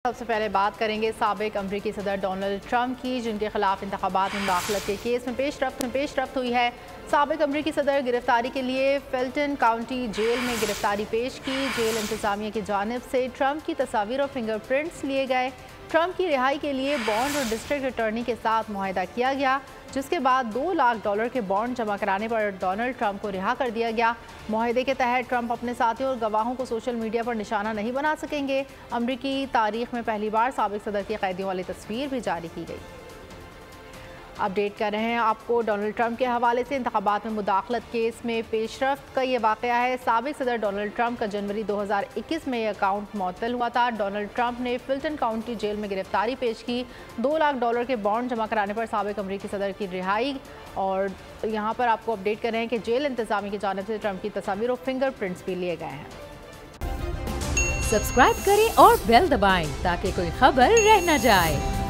सबसे पहले बात करेंगे साबिक अमरीकी सदर डोनाल्ड ट्रंप की, जिनके खिलाफ इंतखाबात में मुदाखलत के केस में पेशरफ्त हुई है। साबिक अमरीकी सदर गिरफ्तारी के लिए फिल्टन काउंटी जेल में गिरफ्तारी पेश की। जेल इंतजामिया की जानिब से ट्रंप की तस्वीर और फिंगरप्रिंट्स लिए गए। ट्रंप की रिहाई के लिए बॉन्ड और डिस्ट्रिक्ट अटॉर्नी के साथ मुआहदा किया गया, जिसके बाद $2 लाख के बॉन्ड जमा कराने पर डोनाल्ड ट्रंप को रिहा कर दिया गया। मुआहदे के तहत ट्रंप अपने साथियों और गवाहों को सोशल मीडिया पर निशाना नहीं बना सकेंगे। अमरीकी तारीख में पहली बार साबिक सदर की कैदियों वाली तस्वीर भी जारी की गई। अपडेट कर रहे हैं आपको डोनाल्ड ट्रंप के हवाले से। इंतखाबात में मुदाखलत केस में पेशरफ्त का ये वाक़या है। साबिक सदर डोनाल्ड ट्रंप का जनवरी 2021 में यह अकाउंट मुअत्तल हुआ था। डोनाल्ड ट्रंप ने फिल्टन काउंटी जेल में गिरफ्तारी पेश की। $2 लाख के बॉन्ड जमा कराने पर साबिक अमरीकी सदर की रिहाई। और यहाँ पर आपको अपडेट कर रहे हैं कि जेल इंतजामिया की जानिब से ट्रंप की तस्वीर और फिंगरप्रिंट्स भी लिए गए हैं। सब्सक्राइब करें और बेल दबाएं ताकि कोई खबर रह न जाए।